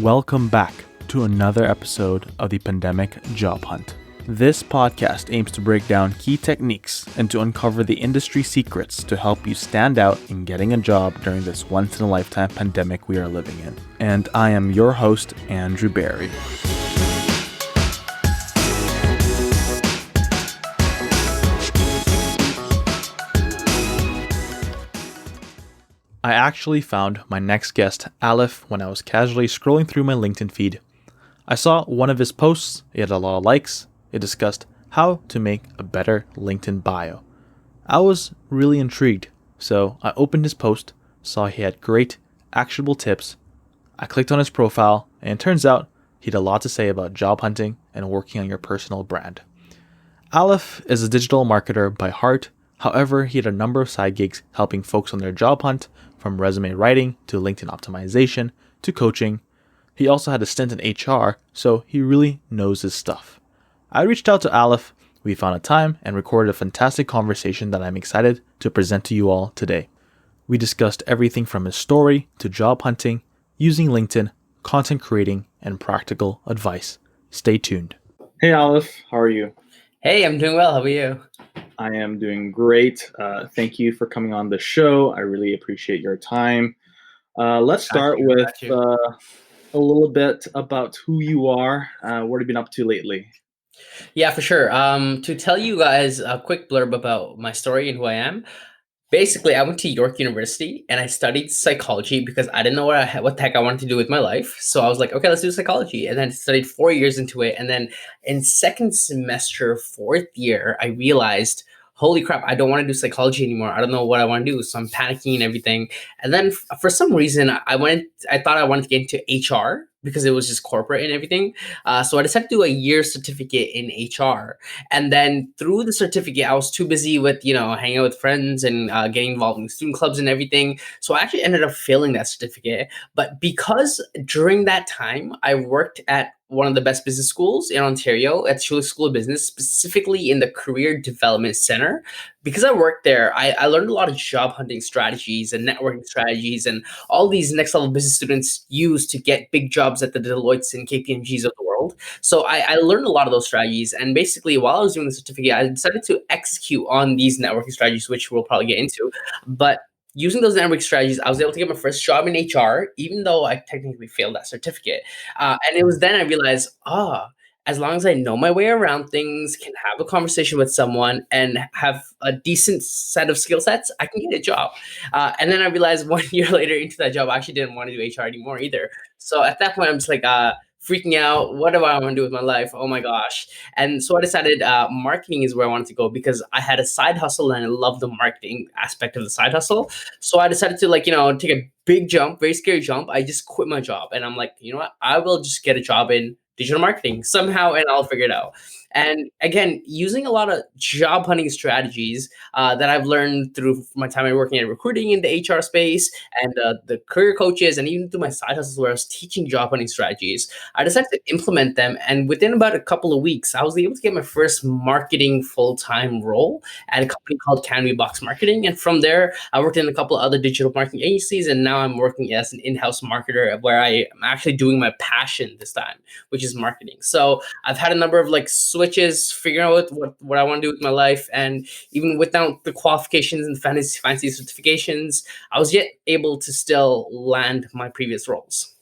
Welcome back to another episode of the Pandemic Job Hunt. This podcast aims to break down key techniques and to uncover the industry secrets to help you stand out in getting a job during this once-in-a-lifetime pandemic we are living in. And I am your host, Andrew Barry. I actually found my next guest, Alif, when I was casually scrolling through my LinkedIn feed. I saw one of his posts, it had a lot of likes, it discussed how to make a better LinkedIn bio. I was really intrigued, so I opened his post, saw he had great, actionable tips. I clicked on his profile, and it turns out he had a lot to say about job hunting and working on your personal brand. Alif is a digital marketer by heart. However, he had a number of side gigs helping folks on their job hunt, from resume writing to LinkedIn optimization to coaching. He also had a stint in HR, so he really knows his stuff. I reached out to Alif, we found a time and recorded a fantastic conversation that I'm excited to present to you all today. We discussed everything from his story to job hunting, using LinkedIn, content creating, and practical advice. Stay tuned. Hey Alif, how are you? Hey, I'm doing well. How are you? I am doing great. Thank you for coming on the show. I really appreciate your time. Let's start with a little bit about who you are. What have you been up to lately? Yeah, for sure. To tell you guys a quick blurb about my story and who I am. Basically, I went to York University and I studied psychology because I didn't know what the heck I wanted to do with my life. So I was like, okay, let's do psychology. And then I studied 4 years into it. And then in second semester, fourth year, I realized, holy crap, I don't want to do psychology anymore. I don't know what I want to do. So I'm panicking and everything. And then for some reason, I thought I wanted to get into HR because it was just corporate and everything. So I decided to do a year certificate in HR. And then through the certificate, I was too busy with, hanging out with friends and getting involved in student clubs and everything. So I actually ended up failing that certificate. But because during that time, I worked at one of the best business schools in Ontario at Schulich School of Business, specifically in the Career Development Center. Because I worked there, I learned a lot of job hunting strategies and networking strategies and all these next level business students use to get big jobs at the Deloittes and KPMGs of the world. So I learned a lot of those strategies. And basically, while I was doing the certificate, I decided to execute on these networking strategies, which we'll probably get into. But using those networking strategies, I was able to get my first job in HR, even though I technically failed that certificate. And it was then I realized, as long as I know my way around things, can have a conversation with someone, and have a decent set of skill sets, I can get a job. And then I realized 1 year later into that job, I actually didn't want to do HR anymore either. So at that point, I'm just like freaking out. What do I want to do with my life? Oh my gosh. And so I decided marketing is where I wanted to go because I had a side hustle and I love the marketing aspect of the side hustle. So I decided to take a big jump, very scary jump. I just quit my job and I'm like, you know what? I will just get a job in digital marketing somehow and I'll figure it out. And again, using a lot of job hunting strategies that I've learned through my time working at recruiting in the HR space and the career coaches, and even through my side hustles where I was teaching job hunting strategies, I decided to implement them. And within about a couple of weeks, I was able to get my first marketing full-time role at a company called Canvy Box Marketing. And from there, I worked in a couple of other digital marketing agencies, and now I'm working as an in-house marketer where I am actually doing my passion this time, which is marketing. So I've had a number of switches, figuring out what I want to do with my life. And even without the qualifications and fancy certifications, I was yet able to still land my previous roles.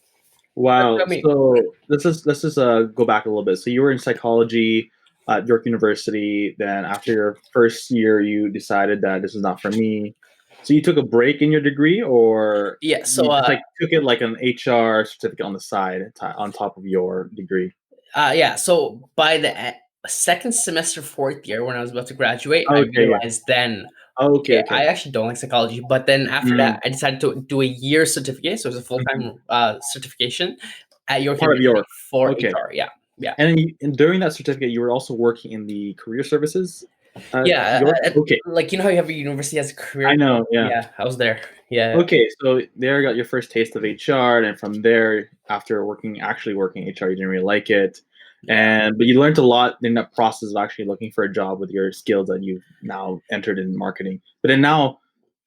Wow. So let's just go back a little bit. So you were in psychology at York University. Then after your first year, you decided that this is not for me. So you took a break in your degree, or Yeah. So you just, took it like an HR certificate on the side on top of your degree. Yeah. So by the second semester, fourth year, when I was about to graduate, I realized then, Okay. I actually don't like psychology. But then after that, I decided to do a year certificate. So it was a full-time certification at York Part of University York. for Okay. HR. Yeah. Yeah. And during that certificate, you were also working in the career services. Yeah. York? Okay. How you have a university as a career. I know. Yeah. Yeah. I was there. Yeah. Okay, so there you got your first taste of HR, and from there, after actually working HR, you didn't really like it. Yeah. and but you learned a lot in that process of actually looking for a job with your skills that you've now entered in marketing. But then now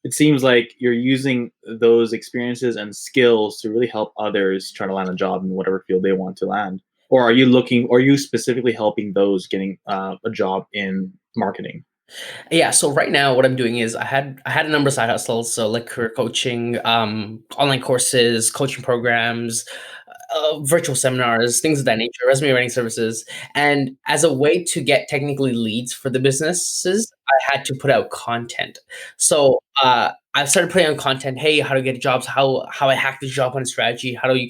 it seems like you're using those experiences and skills to really help others try to land a job in whatever field they want to land. Or are you looking? Or are you specifically helping those getting a job in marketing? Yeah, so right now what I'm doing is I had a number of side hustles, so like career coaching, online courses, coaching programs, virtual seminars, things of that nature, resume writing services. And as a way to get technically leads for the businesses, I had to put out content. So I started putting out content. Hey, how to get jobs? How I hack the job hunt strategy? How do you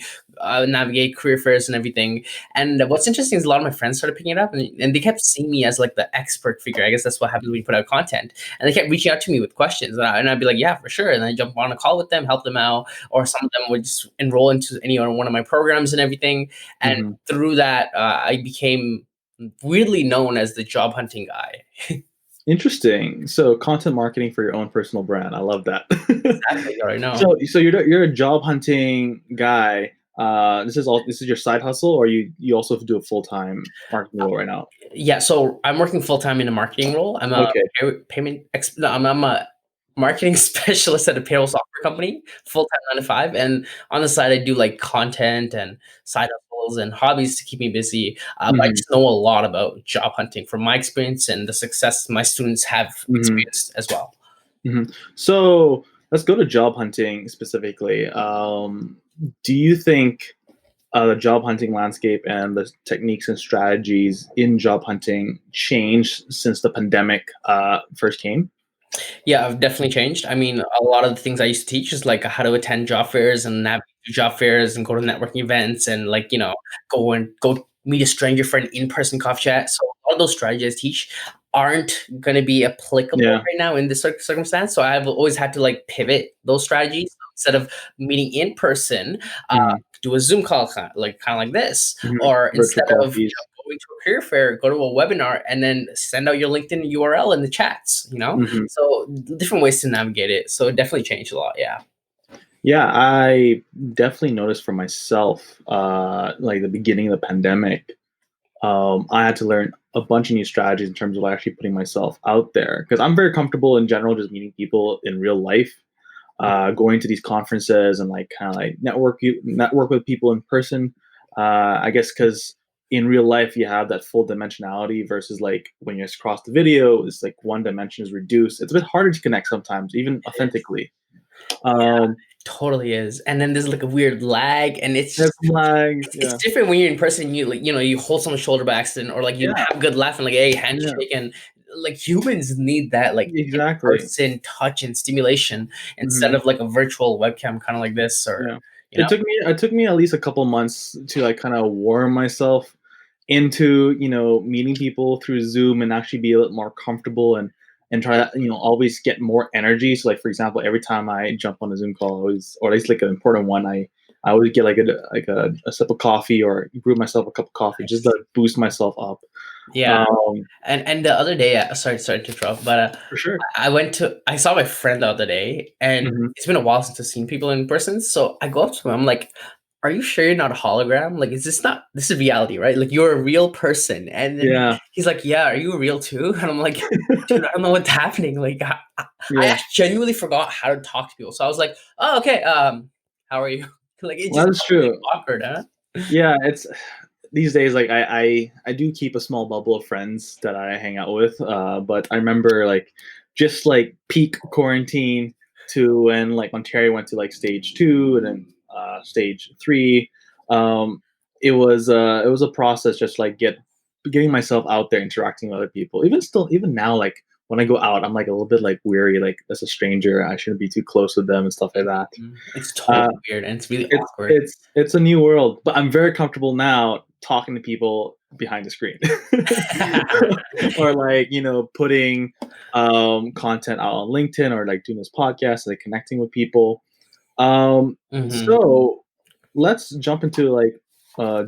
navigate career fairs and everything? And what's interesting is a lot of my friends started picking it up, and they kept seeing me as like the expert figure. I guess that's what happens when you put out content. And they kept reaching out to me with questions, and I'd be like, yeah, for sure. And I jump on a call with them, help them out, or some of them would just enroll into any one of my programs and everything. And Hmm. through that, I became weirdly known as the job hunting guy. Interesting. So content marketing for your own personal brand. I love that. Exactly. You already know. So you're a job hunting guy. This is your side hustle, or you also do a full time marketing role right now? Yeah, so I'm working full time in a marketing role. I'm a Okay. no, I'm a marketing specialist at a payroll software company, full time 9 to 5. And on the side, I do like content and side hustles and hobbies to keep me busy. But I Hmm. just know a lot about job hunting from my experience and the success my students have Hmm. experienced as well. Hmm. So let's go to job hunting specifically. Do you think the job hunting landscape and the techniques and strategies in job hunting changed since the pandemic first came? Yeah, I've definitely changed. I mean, a lot of the things I used to teach is like how to attend job fairs and navigate through job fairs and go to networking events and like, go meet a stranger for an in-person coffee chat. So all those strategies I teach aren't going to be applicable Yeah. right now in this circumstance. So I've always had to like pivot those strategies. Instead of meeting in person, uh, Hmm. do a Zoom call kind of like this, Hmm. or Virtual instead of coffees. going to a career fair, go to a webinar and then send out your LinkedIn URL in the chats. Hmm. So different ways to navigate it. So it definitely changed a lot. Yeah. Yeah, I definitely noticed for myself, like the beginning of the pandemic, I had to learn a bunch of new strategies in terms of actually putting myself out there because I'm very comfortable in general just meeting people in real life, going to these conferences and like kind of like network with people in person. I guess because in real life you have that full dimensionality versus like when you just cross the video, it's like one dimension is reduced. It's a bit harder to connect sometimes, even It is. authentically. Yeah, Um, totally is. And then there's like a weird lag, and Red flags, it's yeah. different when you're in person. You like you hold someone's shoulder by accident, or like you Yeah, have a good laugh and like hey yeah, handshake, and like humans need that like in exactly. person touch and stimulation instead Mhm, of like a virtual webcam kind of like this or yeah. you know. It took me at least a couple months to, like, kinda warm myself into, meeting people through Zoom and actually be a little more comfortable and try to, always get more energy. So, like, for example, every time I jump on a Zoom call, I always or at least, like, an important one, I always get, a sip of coffee or brew myself a cup of coffee just to Nice. boost myself up. Yeah. Um, And the other day, sorry to interrupt, but for sure. I saw my friend the other day, and Mhm. it's been a while since I've seen people in person. So I go up to him, I'm like, "Are you sure you're not a hologram? Like, is this not this is reality, right? Like, you're a real person." And then Yeah. he's like, "Yeah, are you real too?" And I'm like, "Dude, I don't know what's happening." Like, I Yeah. actually genuinely forgot how to talk to people. So I was like, "Oh, okay. How are you?" Like, it Well, just that's felt really true. awkward, huh? Yeah, it's these days, like I do keep a small bubble of friends that I hang out with. But I remember like just like peak quarantine to when like Ontario went to like stage two and then stage three. Um, it was a process just like getting myself out there interacting with other people. Even now, like when I go out, I'm like a little bit like weary, like as a stranger, I shouldn't be too close with them and stuff like that. It's Uh, totally weird and it's really it's awkward. it's it's a new world, but I'm very comfortable now talking to people behind the screen. Or like, putting content out on LinkedIn or like doing this podcast, like connecting with people. Mhm. So let's jump into like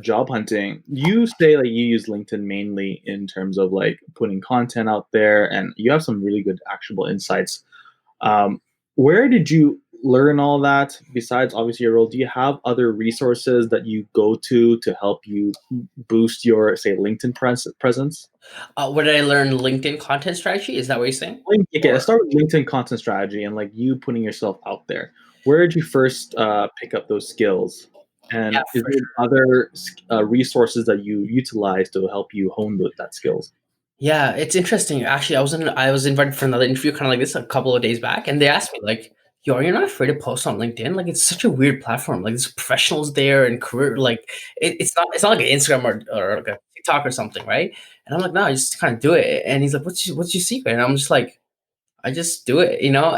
job hunting. You say like you use LinkedIn mainly in terms of like putting content out there and you have some really good actionable insights. um, where did you learn all that, besides obviously your role, do you have other resources that you go to help you boost your, say, LinkedIn presence? What did I learn? LinkedIn content strategy? Is that what you're saying? Okay, let's start with LinkedIn content strategy and like you putting yourself out there. Where did you first pick up those skills? Yeah, And is for there sure. other resources that you utilize to help you hone that skills? Yeah, it's interesting. Actually, I was invited for another interview, kind of like this, a couple of days back, and they asked me like, "Yo, you're not afraid to post on LinkedIn? Like, it's such a weird platform. Like, there's professionals there and career. Like, it's not like an Instagram or like a TikTok or something, right?" And I'm like, "No, I just kind of do it." And he's like, What's your secret?" And I'm just like, I just do it, you know.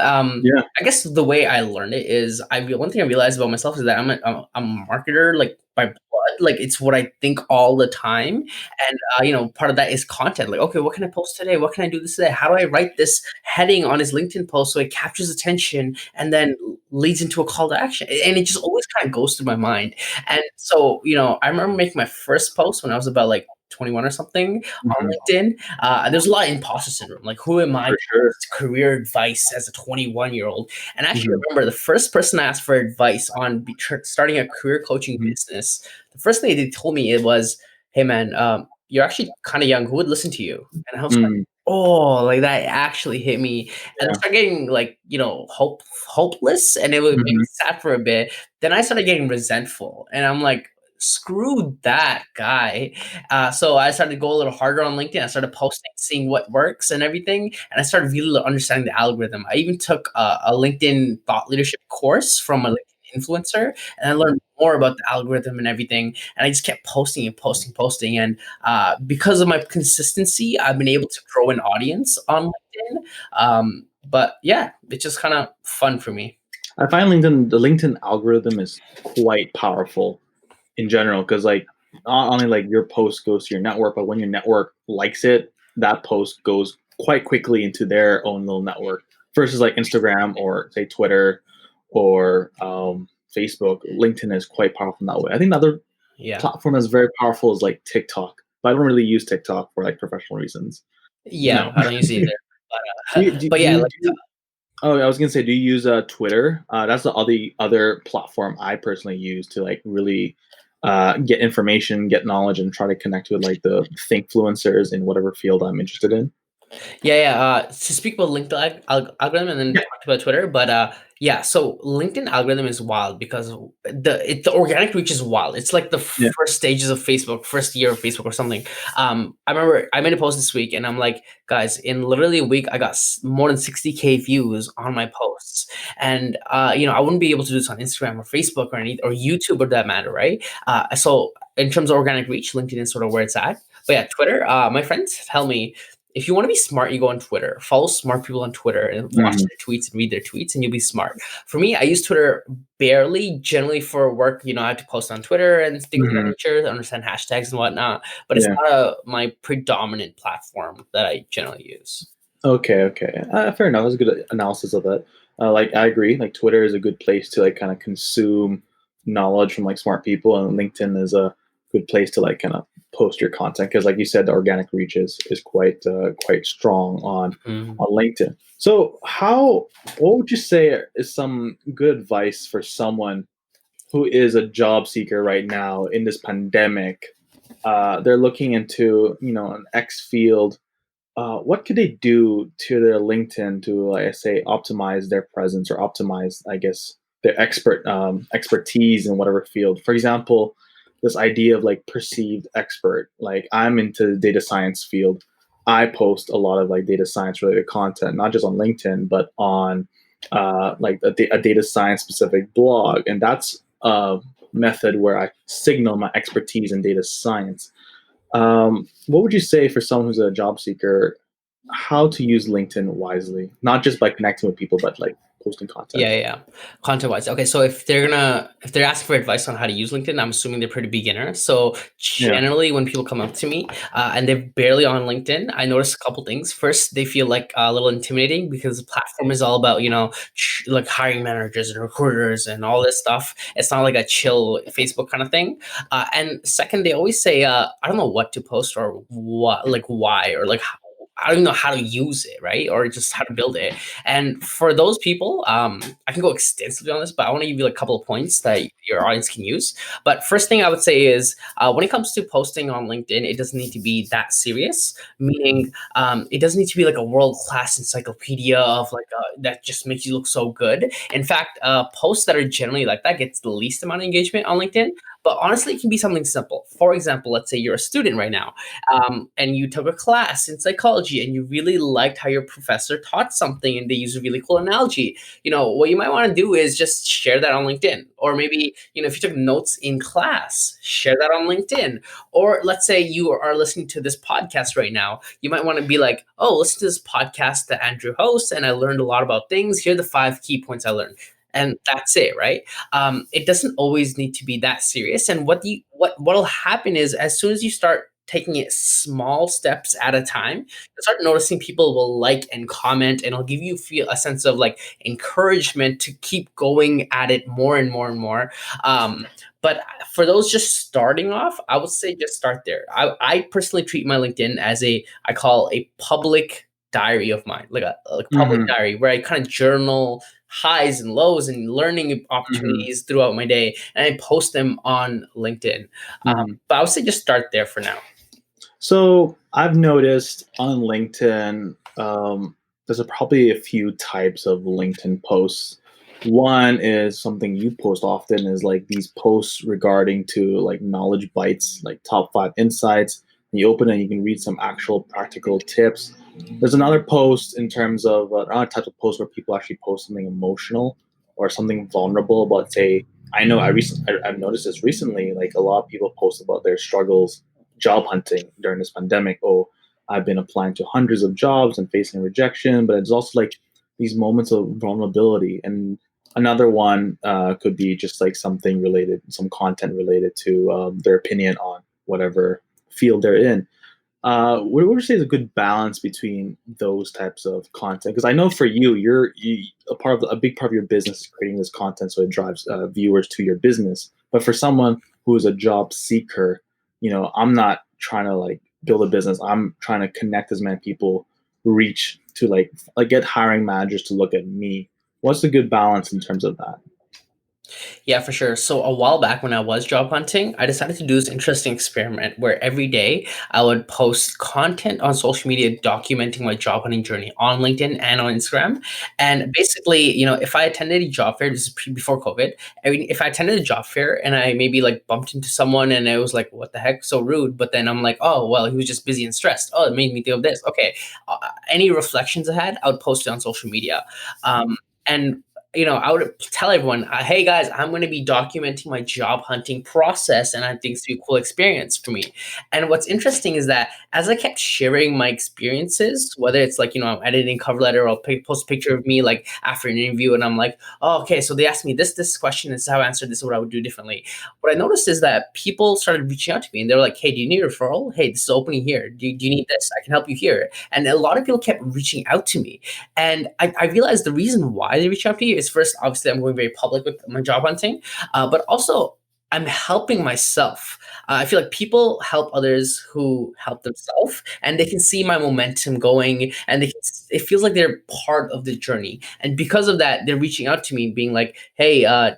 Yeah. I guess the way I learned it is one thing I realized about myself is that I'm a marketer like by blood. Like it's what I think all the time, and part of that is content. Like, okay, what can I post today? What can I do this today? How do I write this heading on his LinkedIn post so it captures attention and then leads into a call to action? And it just always kind of goes through my mind. And so, I remember making my first post when I was about like 21 or something on Mhm. LinkedIn. There's a lot of imposter syndrome. Like, who am I For to sure. post career advice as a 21-year-old? And I actually Mhm. remember the first person I asked for advice on starting a career coaching Mhm. business. The first thing they told me it was, "Hey, man, you're actually kind of young. Who would listen to you?" And I was like, Mm. "Oh, like that actually hit me." And I Yeah. started getting like, hopeless, and it would make me Mhm. sad for a bit. Then I started getting resentful, and I'm like, "Screw that guy." So I started to go a little harder on LinkedIn. I started posting, seeing what works and everything, and I started really understanding the algorithm. I even took a LinkedIn thought leadership course from a LinkedIn influencer, and I learned more about the algorithm and everything. And I just kept posting and posting, posting, and because of my consistency, I've been able to grow an audience on LinkedIn. But yeah, it's just kind of fun for me. I find the LinkedIn algorithm is quite powerful in general because like not only like your post goes to your network, but when your network likes it, that post goes quite quickly into their own little network versus like Instagram or say Twitter or Facebook. LinkedIn is quite powerful in that way. I think another Yeah, platform that's very powerful is like TikTok, but I don't really use TikTok for like professional reasons. You yeah, know, I don't use it either. do But, you, do, but do yeah, you like do Oh, I was gonna say, do you use Twitter? That's the other platform I personally use to like really get information, get knowledge, and try to connect with like the thinkfluencers in whatever field I'm interested in. Yeah, yeah. To speak about LinkedIn algorithm and then Yeah, talk about Twitter, but yeah. So LinkedIn algorithm is wild because the organic reach is wild. It's like the yeah. first stages of Facebook, first year of Facebook or something. I remember I made a post this week, and I'm like, guys, in literally a week, I got more than 60K views on my posts, and I wouldn't be able to do this on Instagram or Facebook or any or YouTube or that matter, right? So in terms of organic reach, LinkedIn is sort of where it's at. But yeah, Twitter. My friends tell me if you want to be smart, you go on Twitter. Follow smart people on Twitter and watch Mhm, their tweets and read their tweets, and you'll be smart. For me, I use Twitter barely, generally for work. I have to post on Twitter and things of that mhm, nature, understand hashtags and whatnot. But it's yeah. not my predominant platform that I generally use. Okay, okay. Fair enough. That's a good analysis of it. Like I agree. Like Twitter is a good place to like kind of consume knowledge from like smart people, and LinkedIn is a good place to like kind of post your content because, like you said, the organic reach is quite strong Mhm. on LinkedIn. So, what would you say is some good advice for someone who is a job seeker right now in this pandemic? They're looking into an X field. What could they do to their LinkedIn to, like I say, optimize their presence or optimize, I guess, their expertise in whatever field? For example, this idea of like perceived expert. Like I'm into the data science field. I post a lot of like data science related content, not just on LinkedIn, but on like a data science specific blog, and that's a method where I signal my expertise in data science. What would you say for someone who's a job seeker, how to use LinkedIn wisely, not just by connecting with people, but like posting content? Yeah, yeah, yeah. Content wise. Okay, so if they're asking for advice on how to use LinkedIn, I'm assuming they're pretty beginner. So Yeah. generally when people come up to me and they're barely on LinkedIn, I notice a couple things. First, they feel like a little intimidating because the platform is all about, like hiring managers and recruiters and all this stuff. It's not like a chill Facebook kind of thing. And second, they always say, I don't know what to post or what, like why, or like how. I don't even know how to use it, right? Or just how to build it. And for those people, I can go extensively on this, but I want to give you like a couple of points that your audience can use. But first thing I would say is when it comes to posting on LinkedIn, it doesn't need to be that serious. Meaning, it doesn't need to be like a world class encyclopedia of like that just makes you look so good. In fact, posts that are generally like that gets the least amount of engagement on LinkedIn. But honestly, it can be something simple. For example, let's say you're a student right now, and you took a class in psychology and you really liked how your professor taught something and they use a really cool analogy. What you might want to do is just share that on LinkedIn. Or maybe, if you took notes in class, share that on LinkedIn. Or let's say you are listening to this podcast right now, you might want to be like, oh, listen to this podcast that Andrew hosts and I learned a lot about things. Here are the 5 key points I learned. And that's it, right? It doesn't always need to be that serious. And what'll happen is as soon as you start taking it small steps at a time, you start noticing people will like and comment, and it'll give you feel a sense of like encouragement to keep going at it more and more and more. But for those just starting off, I would say just start there. I personally treat my LinkedIn as I call a public diary of mine, like a like public Hmm. diary where I kind of journal highs and lows and learning Hmm. opportunities throughout my day, and I post them on LinkedIn. Hmm. But I would say just start there for now. So I've noticed on LinkedIn, there's probably a few types of LinkedIn posts. One is something you post often is like these posts regarding to like knowledge bites, like top 5 insights. You open it, you can read some actual practical tips. There's another post in terms of another type of post where people actually post something emotional or something vulnerable about, say, I know I've noticed this recently. Like a lot of people post about their struggles job hunting during this pandemic. Oh, I've been applying to hundreds of jobs and facing rejection, but it's also like these moments of vulnerability. And another one could be just like something related, some content related to their opinion on whatever field they're in. What would you say is a good balance between those types of content? Because I know for you, a big part of your business is creating this content, so it drives viewers to your business. But for someone who is a job seeker, I'm not trying to like build a business. I'm trying to connect as many people, reach to like get hiring managers to look at me. What's a good balance in terms of that? Yeah, for sure. So a while back when I was job hunting, I decided to do this interesting experiment where every day I would post content on social media documenting my job hunting journey on LinkedIn and on Instagram. And basically, if I attended a job fair, this is before COVID. I mean, if I attended a job fair and I maybe like bumped into someone and I was like, what the heck, so rude. But then I'm like, oh, well, he was just busy and stressed. Oh, it made me think of this. Okay. Any reflections I had, I would post it on social media. And I would tell everyone, "Hey guys, I'm going to be documenting my job hunting process, and I think it's a cool experience for me." And what's interesting is that as I kept sharing my experiences, whether it's like I'm editing cover letter, or I'll post a picture of me like after an interview, and I'm like, "Oh, okay, so they asked me this question, this is how I answered this, is what I would do differently." What I noticed is that people started reaching out to me, and they were like, "Hey, do you need a referral? Hey, this is opening here. Do you need this? I can help you here." And a lot of people kept reaching out to me. And I realized the reason why they reach out to you is first, obviously, I'm going very public with my job hunting, but also I'm helping myself. I feel like people help others who help themselves, and they can see my momentum going, and it feels like they're part of the journey. And because of that, they're reaching out to me, being like, "Hey, I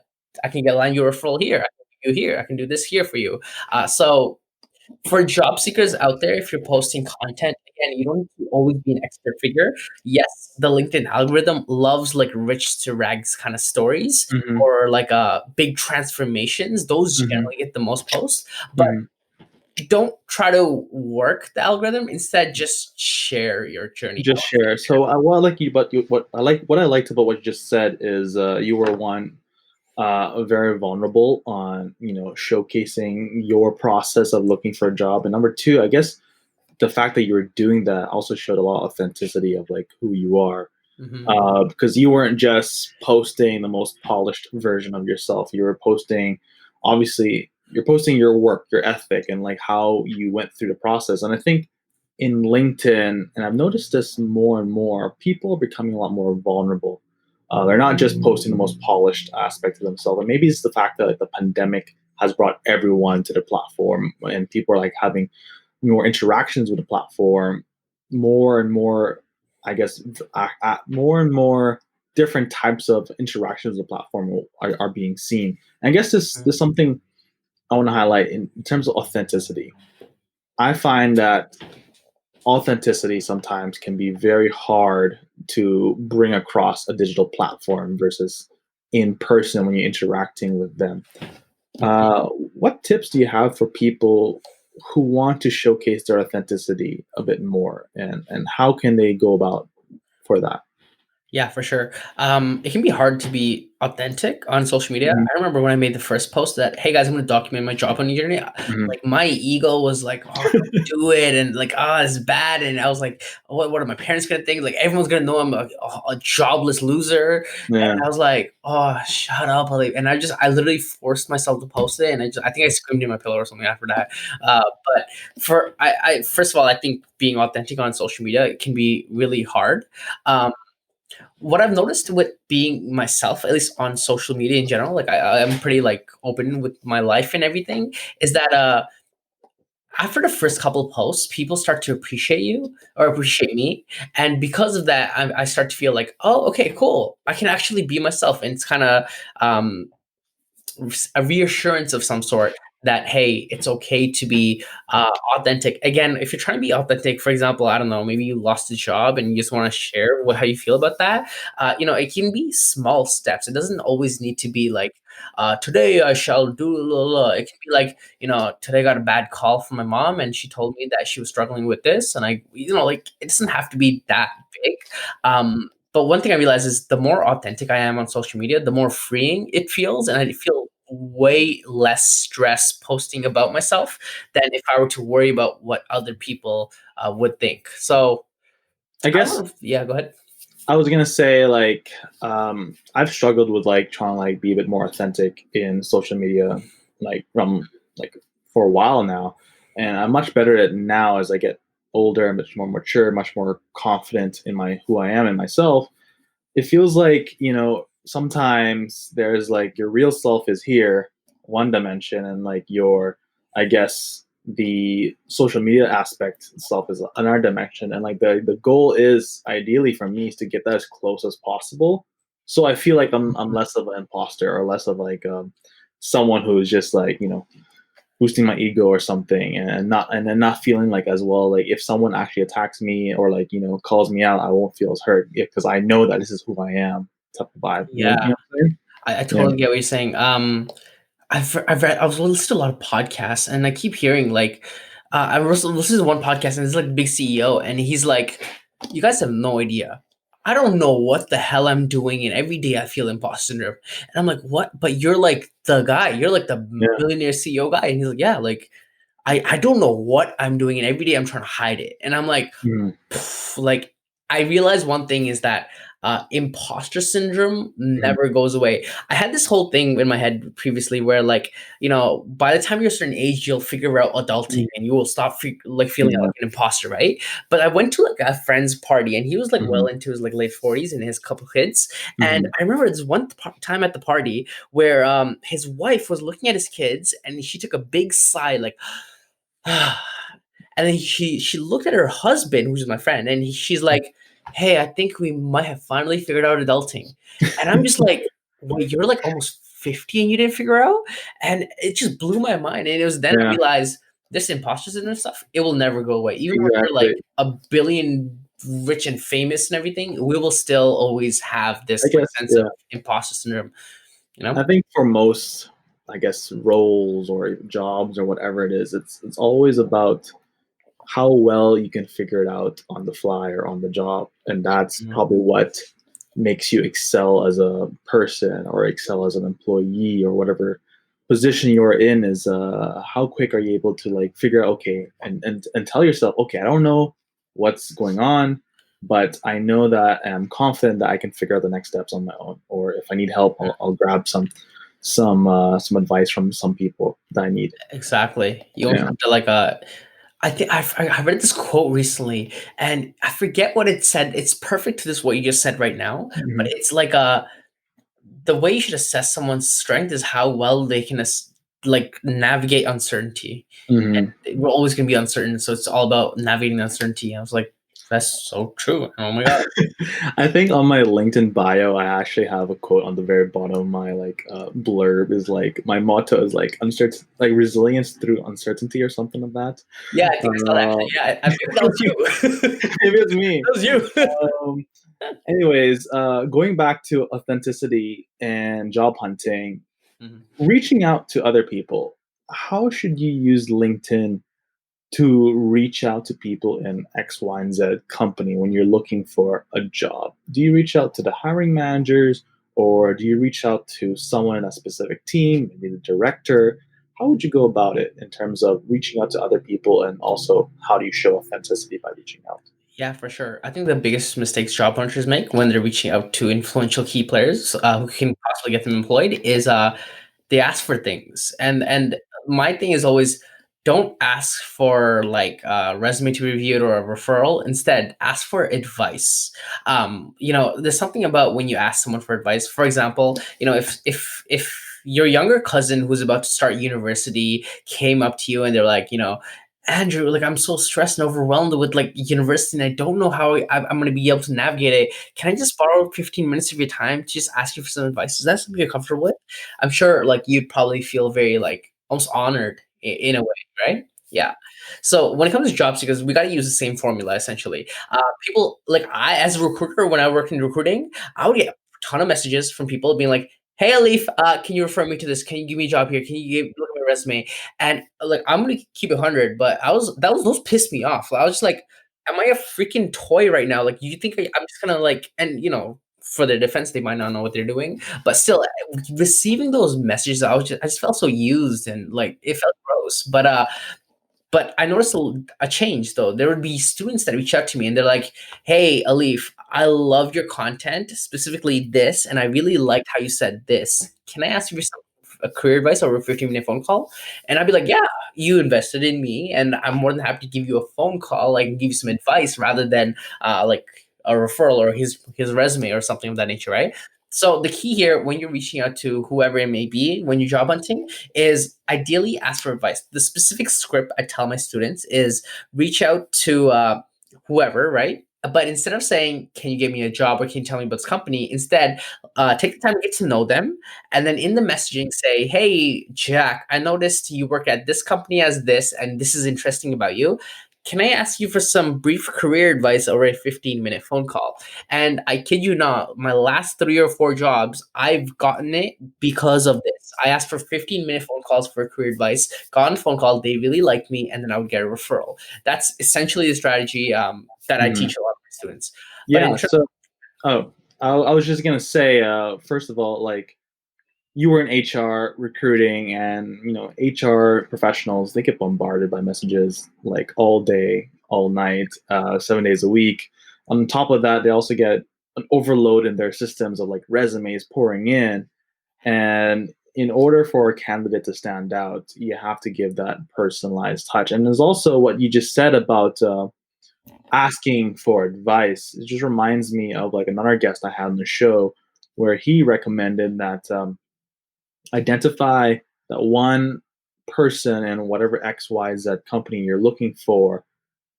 can get line your referral here. I can do you here. I can do this here for you." So for job seekers out there, if you're posting content, again, you don't need to always be an expert figure. Yes, the LinkedIn algorithm loves like rich to rags kind of stories Hmm. or like big transformations. Those Hmm. generally get the most posts, but Hmm. don't try to work the algorithm. Instead, just share your journey. Just share. So what I like you, but what I liked about what you just said is you were one very vulnerable on showcasing your process of looking for a job, and number two, I guess the fact that you were doing that also showed a lot of authenticity of like who you are, Mhm. because you weren't just posting the most polished version of yourself. You were posting, obviously, you're posting your work, your ethic, and like how you went through the process. And I think in LinkedIn, and I've noticed this more and more, people are becoming a lot more vulnerable. They're not just posting the most polished aspect of themselves. And maybe it's the fact that like, the pandemic has brought everyone to the platform, and people are like having more interactions with the platform. more and more, I guess, more and more different types of interactions with the platform are being seen. And I guess this is something I want to highlight in terms of authenticity. I find that authenticity sometimes can be very hard to bring across a digital platform versus in person when you're interacting with them. What tips do you have for people who want to showcase their authenticity a bit more, and how can they go about for that? Yeah, for sure. It can be hard to be authentic on social media. Mhm, I remember when I made the first post that, "Hey guys, I'm going to document my job on the internet." mhm. Like my ego was like, "Oh, don't do it," and like, "Oh, it's bad." And I was like, "What are my parents going to think? Like everyone's going to know I'm a jobless loser." And Yeah, I was like, "Oh, shut up!" Like, and I literally forced myself to post it, and I think I screamed in my pillow or something after that. But first of all, I think being authentic on social media can be really hard. Um, what I've noticed with being myself, at least on social media in general, like I'm pretty like open with my life and everything, is that after the first couple of posts, people start to appreciate you or appreciate me, and because of that, I start to feel like, oh, okay, cool, I can actually be myself, and it's kind of um, a reassurance of some sort that hey, it's okay to be authentic. Again, if you're trying to be authentic, for example, I don't know, maybe you lost a job and you just want to share how you feel about that. It can be small steps. It doesn't always need to be like today I shall do la, la, la. It can be like, today I got a bad call from my mom and she told me that she was struggling with this, and like it doesn't have to be that big. But one thing I realize is the more authentic I am on social media, the more freeing it feels, and I feel way less stress posting about myself than if I were to worry about what other people would think. So I I don't guess know. Yeah, go ahead. I was gonna say like I've struggled with like trying to like be a bit more authentic in social media, like from like for a while now, and I'm much better at it now as I get older, much more mature, much more confident in my who I am and myself. It feels like, sometimes there's like your real self is here, one dimension, and like your, I guess, the social media aspect itself is another dimension. And like the goal is ideally for me is to get that as close as possible. So I feel like I'm less of an imposter or less of like someone who's just like, boosting my ego or something, and then not feeling like as well like if someone actually attacks me or like calls me out, I won't feel as hurt because I know that this is who I am, type of vibe. Yeah, What I'm saying? I Yeah. totally get what you're saying. I was listening to a lot of podcasts, and I keep hearing like, I was listening to one podcast, and it's like a big CEO, and he's like, "You guys have no idea. I don't know what the hell I'm doing, and every day I feel imposter syndrome." And I'm like, "What? But you're like the guy. You're like the Yeah. millionaire CEO guy." And he's like, "Yeah, like I don't know what I'm doing, and every day I'm trying to hide it." And I'm like, Mhm. like I realized one thing is that imposter syndrome Mhm. never goes away. I had this whole thing in my head previously where like, by the time you're a certain age, you'll figure out adulting Mhm. and you will stop like feeling Yeah. like an imposter, right? But I went to like a friend's party and he was like well Mhm. into his like late 40s and his couple kids. And Mhm. I remember this one time at the party where his wife was looking at his kids and she took a big sigh like and then she looked at her husband, who's my friend, and she's like, "Hey, I think we might have finally figured out adulting." And I'm just like, "Wait, you're like almost 50 and you didn't figure out?" And it just blew my mind. And it was then I Yeah. realized this imposter syndrome stuff, it will never go away. Even when we're Exactly. like a billion rich and famous and everything, we will still always have I this like guess. sense of Yeah. imposter syndrome, you know? I think for most, I guess, roles or jobs or whatever it is, it's always about how well you can figure it out on the fly or on the job. And that's Mhm. probably what makes you excel as a person or excel as an employee or whatever position you're in is how quick are you able to like figure out, okay, and tell yourself, okay, I don't know what's going on, but I know that I'm confident that I can figure out the next steps on my own. Or if I need help, I'll grab some advice from some people that I need. Exactly. You almost Yeah. have to like I think I read this quote recently, and I forget what it said. It's perfect to this what you just said right now, but Mhm. it's like the way you should assess someone's strength is how well they can like navigate uncertainty. Mhm. And we're always going to be uncertain, so it's all about navigating the uncertainty. I was like, That's so true. Oh my god. I think on my LinkedIn bio, I actually have a quote on the very bottom of my blurb. Is like my motto is like uncertain, like resilience through uncertainty or something like that. Yeah, I think I saw that Uh, actually. Yeah, maybe that was you. maybe it's me. That was you. Um, Anyways, going back to authenticity and job hunting, Mhm. reaching out to other people. How should you use LinkedIn to reach out to people in X, Y, and Z company when you're looking for a job? Do you reach out to the hiring managers or do you reach out to someone in a specific team, maybe the director? How would you go about it in terms of reaching out to other people and also how do you show authenticity by reaching out? Yeah, for sure. I think the biggest mistakes job hunters make when they're reaching out to influential key players who can possibly get them employed is they ask for things. And my thing is always don't ask for like a resume to be reviewed or a referral. Instead, ask for advice. There's something about when you ask someone for advice. For example, if your younger cousin who's about to start university came up to you and they're like, Andrew, like I'm so stressed and overwhelmed with like university, and I don't know how I'm going to be able to navigate it. Can I just borrow 15 minutes of your time to just ask you for some advice? Is that something you're comfortable with? I'm sure like you'd probably feel very like almost honored in a way, right? Yeah. So when it comes to jobs, because we got to use the same formula essentially. People like I, as a recruiter, when I work in recruiting, I would get a ton of messages from people being like, "Hey, Alif, can you refer me to this? Can you give me a job here? Can you look at my resume?" And like I'm gonna keep it 100, but those pissed me off. I was just like, "Am I a freaking toy right now? Like, you think I'm just gonna like?" And for their defense, they might not know what they're doing, but still, receiving those messages, I just felt so used and like it felt gross. But I noticed a change though. There would be students that reach out to me and they're like, "Hey, Alif, I love your content, specifically this, and I really liked how you said this. Can I ask you for a career advice over a 15-minute phone call?" And I'd be like, "Yeah, you invested in me, and I'm more than happy to give you a phone call. I can give you some advice rather than like a referral or his resume or something of that nature, right?" So the key here, when you're reaching out to whoever it may be, when you're job hunting, is ideally ask for advice. The specific script I tell my students is reach out to whoever, right? But instead of saying, "Can you give me a job or can you tell me about this company?" Instead, take the time to get to know them. And then in the messaging, say, "Hey, Jack, I noticed you work at this company as this, and this is interesting about you. Can I ask you for some brief career advice over a 15-minute phone call?" And I kid you not, my last 3 or 4 jobs, I've gotten it because of this. I asked for 15-minute phone calls for career advice, got on a phone call, they really liked me, and then I would get a referral. That's essentially the strategy that I Mhm. teach a lot of my students. But in Yeah. terms, So, I was just gonna say, first of all, like you were in HR recruiting, and HR professionals they get bombarded by messages like all day, all night, 7 days a week. On top of that, they also get an overload in their systems of like resumes pouring in, and in order for a candidate to stand out, you have to give that personalized touch. And there's also what you just said about asking for advice. It just reminds me of like another guest I had on the show where he recommended that identify that one person in whatever XYZ company you're looking for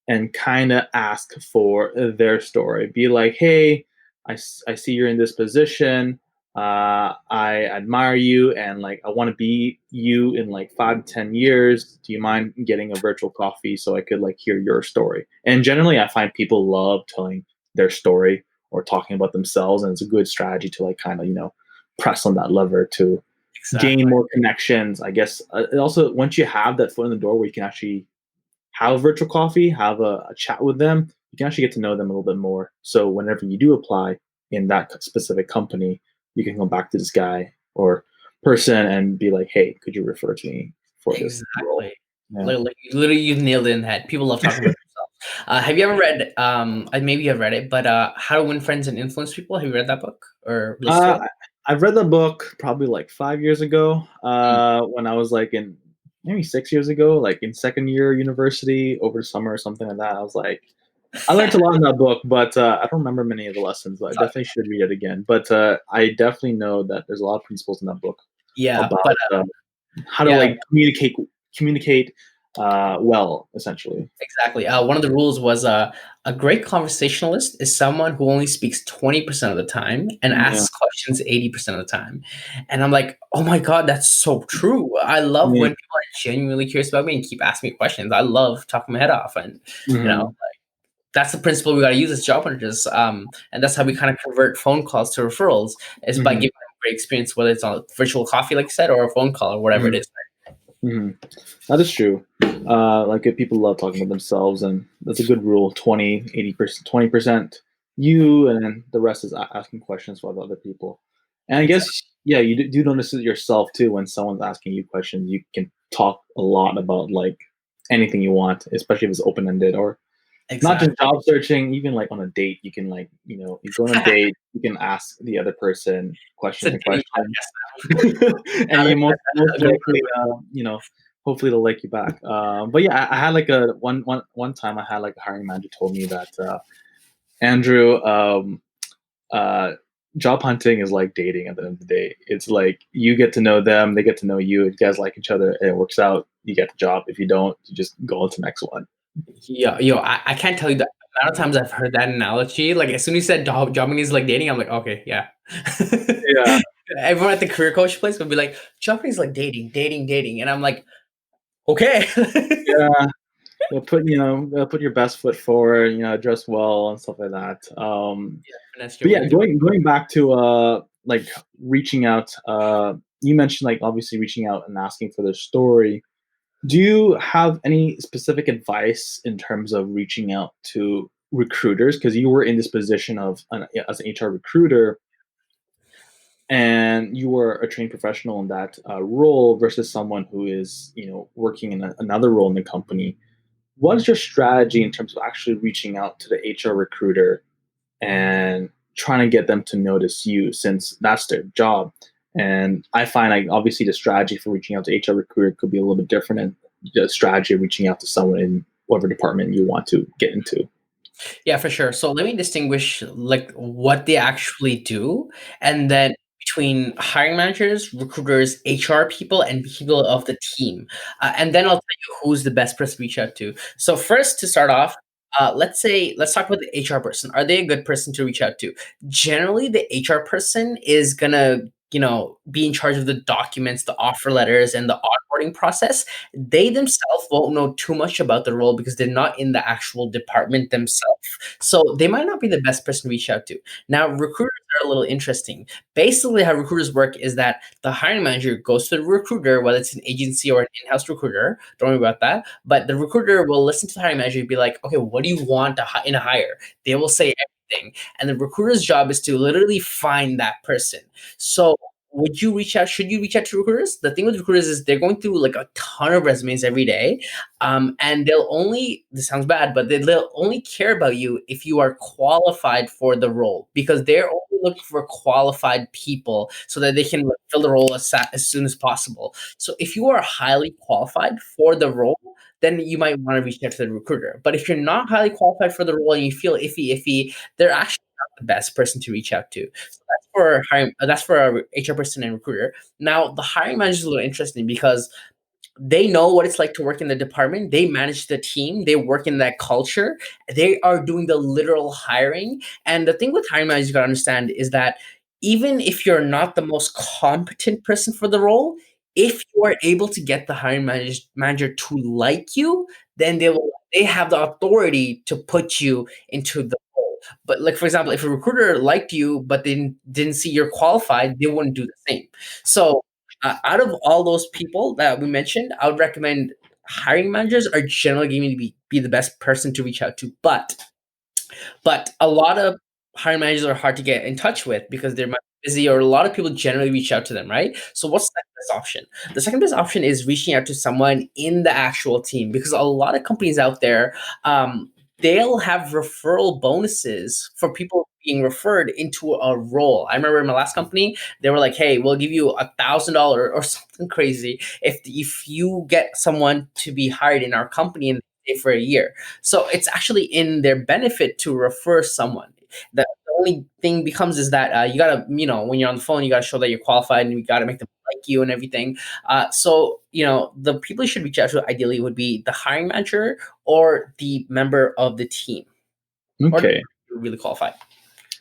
and kind of ask for their story. Be like, hey, I see you're in this position. I admire you and like I want to be you in like 5 to 10 years. Do you mind getting a virtual coffee so I could like hear your story? And generally, I find people love telling their story or talking about themselves, and it's a good strategy to like kind of press on that lever to gain exactly. more connections. I guess it also once you have that foot in the door where you can actually have a virtual coffee, have a chat with them, you can actually get to know them a little bit more. So whenever you do apply in that specific company, you can go back to this guy or person and be like, "Hey, could you refer to me for this role?" Exactly. Yeah. Literally, you've nailed it in the head. People love talking about themselves. Have you ever read, maybe you have read it, but How to Win Friends and Influence People? Have you read that book or listened to Uh, it? I've read the book probably like 5 years ago. Mm. When I was like in maybe 6 years ago, like in second year university over the summer or something like that. I was like, I learned a lot in that book, but I don't remember many of the lessons. But I definitely should read it again. But I definitely know that there's a lot of principles in that book Yeah, about but how to yeah, like communicate well, essentially. Exactly. One of the rules was a great conversationalist is someone who only speaks 20% of the time and Yeah, asks questions 80% of the time. And I'm like, oh my God, that's so true. I love yeah. when people are genuinely curious about me and keep asking me questions. I love talking my head off. And, you know, Hmm. that's the principle we got to use as job hunters. And that's how we kind of convert phone calls to referrals is by Hmm. giving them a great experience, whether it's on a virtual coffee, like you said, or a phone call or whatever it Hmm. is. Hmm. That is true. Like if people love talking about themselves, and that's a good rule. 20, 80%, 20% you, and then the rest is asking questions about other people. And I Exactly. guess yeah, you do notice it yourself too when someone's asking you questions. You can talk a lot about like anything you want, especially if it's open ended or not just Exactly. job searching. Even like on a date, you can like you go on a date, you can ask the other person It's a questions and dating questions, podcast and now. you most Go likely hopefully they'll like you back. But yeah, I had like a one time I had like a hiring manager told me that Andrew, uh, job hunting is like dating at the end of the day. It's like you get to know them, they get to know you. If you guys like each other and it works out, you get the job. If you don't, you just go on to the next one. I can't tell you the amount of times I've heard that analogy. Like as soon as you said jobbing is like dating, I'm like, okay, yeah. Yeah, Everyone at the career coach place would be like, jobbing is like dating, dating, dating, and I'm like, okay. yeah. Put your best foot forward. Dress well and stuff like that. Finesse your But way yeah, into going back to like reaching out. You mentioned like obviously reaching out and asking for their story. Do you have any specific advice in terms of reaching out to recruiters? Because you were in this position as an HR recruiter, and you were a trained professional in that role versus someone who is working in another role in the company. What is your strategy in terms of actually reaching out to the HR recruiter and trying to get them to notice you, since that's their job? And I find like obviously the strategy for reaching out to HR recruiter could be a little bit different than the strategy of reaching out to someone in whatever department you want to get into. Yeah, for sure. So let me distinguish like what they actually do, and then between hiring managers, recruiters, HR people, and people of the team. And then I'll tell you who's the best person to reach out to. So first, to start off, let's talk about the HR person. Are they a good person to reach out to? Generally, the HR person is gonna be in charge of the documents, the offer letters, and the onboarding process. They themselves won't know too much about the role because they're not in the actual department themselves. So they might not be the best person to reach out to. Now, recruiters are a little interesting. Basically, how recruiters work is that the hiring manager goes to the recruiter, whether it's an agency or an in-house recruiter. Don't worry about that. But the recruiter will listen to the hiring manager and be like, okay, what do you want in a hire? They will say everything. And the recruiter's job is to literally find that person. So would you reach out? Should you reach out to recruiters? The thing with recruiters is they're going through like a ton of resumes every day, and they'll only, this sounds bad, but they'll only care about you if you are qualified for the role, because they're only looking for qualified people so that they can like, fill the role as soon as possible. So if you are highly qualified for the role, then you might want to reach out to the recruiter. But if you're not highly qualified for the role and you feel iffy, they're actually not the best person to reach out to. So that's for a HR person and recruiter. Now the hiring manager is a little interesting because they know what it's like to work in the department. They manage the team. They work in that culture. They are doing the literal hiring. And the thing with hiring managers you gotta understand is that even if you're not the most competent person for the role, if you are able to get the hiring manager to like you, then they have the authority to put you into the role. But like for example, if a recruiter liked you but didn't see you're qualified, they wouldn't do the same. So out of all those people that we mentioned, I would recommend hiring managers are generally going to be the best person to reach out to. But a lot of hiring managers are hard to get in touch with because they're busy, or a lot of people generally reach out to them, right? So what's the second best option? The second best option is reaching out to someone in the actual team, because a lot of companies out there, they'll have referral bonuses for people being referred into a role. I remember in my last company, they were like, "Hey, we'll give you $1,000 or something crazy if you get someone to be hired in our company and stay for a year." So it's actually in their benefit to refer someone. The only thing becomes is that you gotta, when you're on the phone, you gotta show that you're qualified, and you gotta make them like like you and everything. So the people you should reach out to ideally would be the hiring manager or the member of the team, or Okay. really qualified.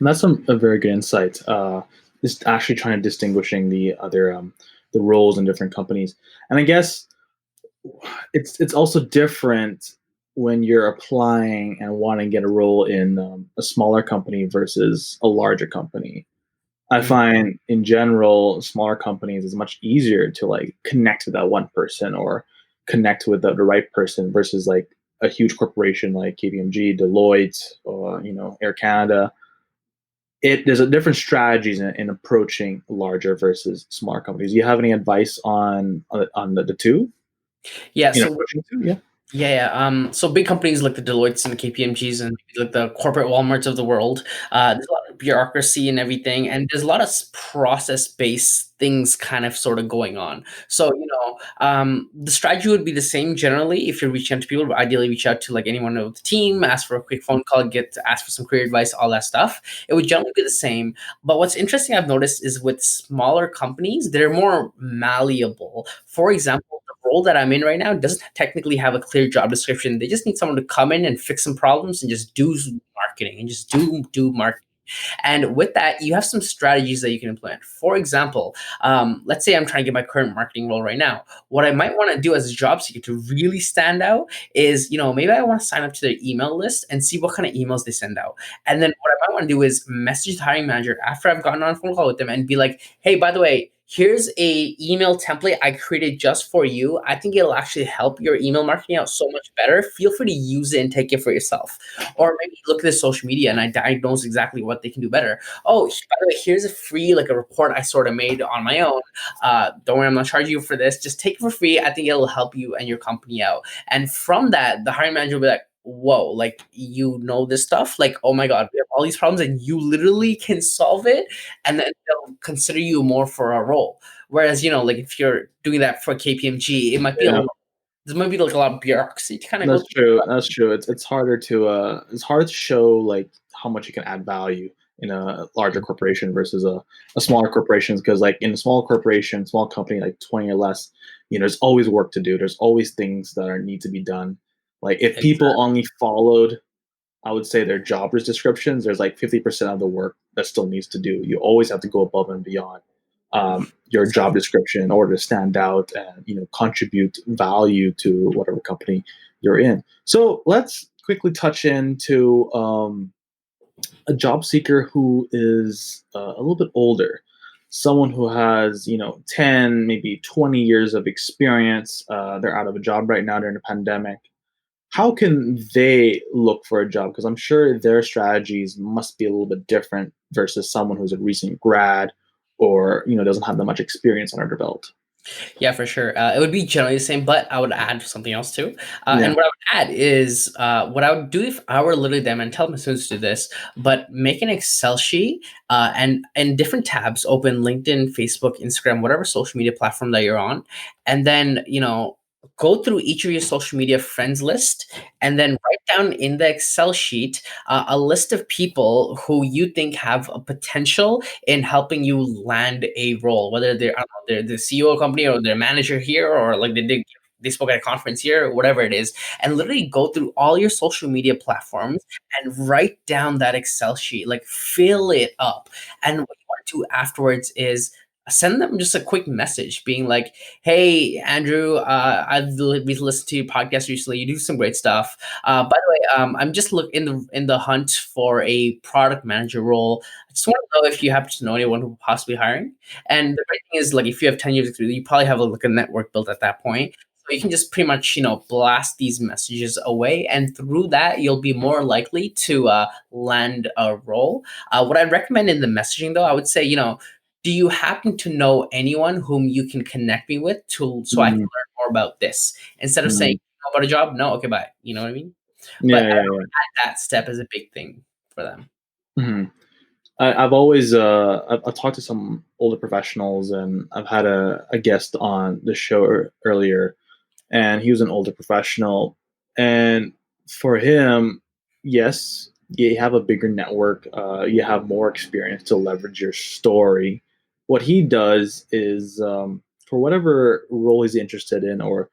And that's a very good insight. Just actually trying to distinguishing the other the roles in different companies, and I guess it's also different when you're applying and wanting to get a role in a smaller company versus a larger company. I Mhm. find in general, smaller companies is much easier to like connect with that one person or connect with the right person versus like a huge corporation like KPMG, Deloitte, or Air Canada. There's a different strategies in approaching larger versus smaller companies. Do you have any advice on the two? Yeah. So Approaching two, yeah. yeah, yeah. So big companies like the Deloittes and the KPMGs and like the corporate Walmarts of the world, there's a lot of bureaucracy and everything, and there's a lot of process-based things kind of sort of going on. So, the strategy would be the same generally if you're reaching out to people, but ideally reach out to like anyone of the team, ask for a quick phone call, ask for some career advice, all that stuff. It would generally be the same. But what's interesting I've noticed is with smaller companies, they're more malleable. For example, the role that I'm in right now doesn't technically have a clear job description. They just need someone to come in and fix some problems and just do marketing and just do marketing. And with that, you have some strategies that you can implement. For example, let's say I'm trying to get my current marketing role right now. What I might want to do as a job seeker to really stand out is, maybe I want to sign up to their email list and see what kind of emails they send out. And then what I might want to do is message the hiring manager after I've gotten on a phone call with them and be like, hey, by the way, here's a email template I created just for you. I think it'll actually help your email marketing out so much better. Feel free to use it and take it for yourself. Or maybe look at the social media and I diagnose exactly what they can do better. Oh, by the way, here's a free like a report I sort of made on my own. Don't worry, I'm not charging you for this. Just take it for free. I think it'll help you and your company out. And from that, the hiring manager will be like, whoa, like you know this stuff, like oh my god, we have all these problems and you literally can solve it, and then they'll consider you more for a role. Whereas like if you're doing that for KPMG, it might be Yeah. there might be like a lot of bureaucracy to kind of go That's through. true. That's true. It's harder to it's hard to show like how much you can add value in a larger corporation versus a smaller corporation, because like in a small corporation, small company like 20 or less, there's always work to do. There's always things that need to be done. Like if people only followed, I would say, their job descriptions, there's like 50% of the work that still needs to do. You always have to go above and beyond your job description in order to stand out and contribute value to whatever company you're in. So let's quickly touch into a job seeker who is a little bit older, someone who has 10, maybe 20 years of experience. They're out of a job right now during the pandemic. How can they look for a job? Because I'm sure their strategies must be a little bit different versus someone who's a recent grad or doesn't have that much experience under their belt. Yeah, for sure. It would be generally the same, but I would add something else too. Yeah. And what I would add is what I would do if I were literally them, and tell my students to do this, but make an Excel sheet and in different tabs, open LinkedIn, Facebook, Instagram, whatever social media platform that you're on, and then go through each of your social media friends list, and then write down in the Excel sheet a list of people who you think have a potential in helping you land a role, whether they're, I don't know, they're the CEO of a company or their manager here, or like they spoke at a conference here, or whatever it is, and literally go through all your social media platforms and write down that Excel sheet, like fill it up. And what you want to do afterwards is send them just a quick message being like, hey Andrew, we listened to your podcast recently, you do some great stuff. By the way, I'm just look in the hunt for a product manager role. I just want to know if you happen to know anyone who possibly hiring. And the great thing is, like, if you have 10 years experience, you probably have like a network built at that point. So you can just pretty much, blast these messages away, and through that, you'll be more likely to land a role. What I'd recommend in the messaging, though, I would say, do you happen to know anyone whom you can connect me with so I can Mhm. learn more about this? Instead of saying, Mhm. "You know about a job? No, okay, bye." You know what I mean? But Yeah, I yeah, would yeah. add that step as a big thing for them. Mhm. I've always I've talked to some older professionals, and I've had a guest on the show earlier, and he was an older professional. And for him, yes, you have a bigger network, you have more experience to leverage your story. What he does is for whatever role he's interested in, or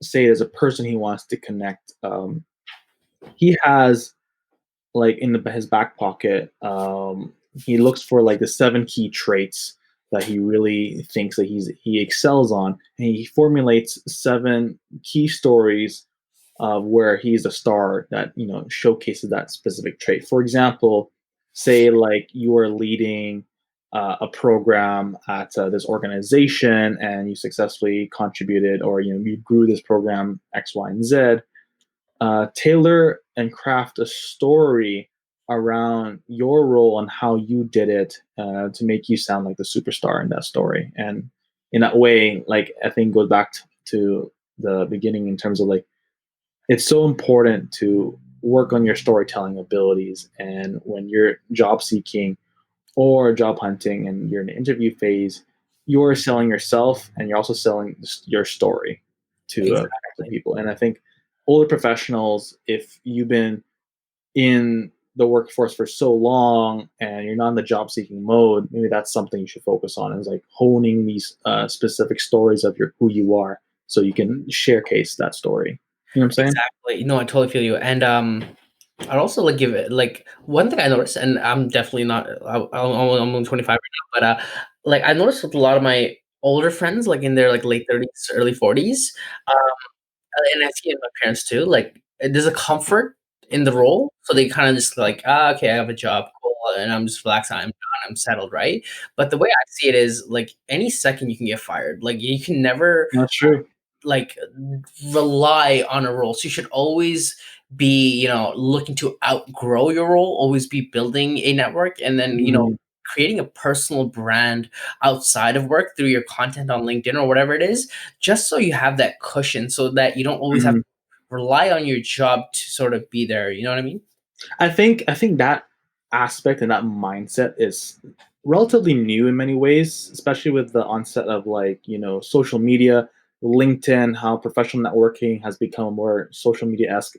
say there's a person he wants to connect. He has like in his back pocket. He looks for like the 7 key traits that he really thinks that he excels on, and he formulates 7 key stories where he's a star that showcases that specific trait. For example, say like you are leading a program at this organization, and you successfully contributed, or you grew this program X, Y, and Z. Tailor and craft a story around your role and how you did it to make you sound like the superstar in that story. And in that way, like I think goes back to the beginning in terms of like it's so important to work on your storytelling abilities. And when you're job seeking or job hunting and you're in the interview phase, you're selling yourself and you're also selling your story to Exactly. people. And I think older professionals, if you've been in the workforce for so long and you're not in the job seeking mode, maybe that's something you should focus on, is like honing these specific stories of who you are so you can showcase that story. You know what I'm saying? Exactly. No, I totally feel you. And I'd also like give it like one thing I noticed, and I'm definitely not. I'm only 25 right now, but like I noticed with a lot of my older friends, like in their like late 30s, early 40s, and I see it in my parents too. Like there's a comfort in the role, so they kind of just like, okay, I have a job, cool, and I'm just relaxed. I'm done. I'm settled, right? But the way I see it is like any second you can get fired. Like you can never That's true. like rely on a role. So you should always be, looking to outgrow your role, always be building a network, and then, Mm, creating a personal brand outside of work through your content on LinkedIn or whatever it is, just so you have that cushion so that you don't always have to mhm. rely on your job to sort of be there. You know what I mean? I think that aspect and that mindset is relatively new in many ways, especially with the onset of like social media, LinkedIn, how professional networking has become a more social media esque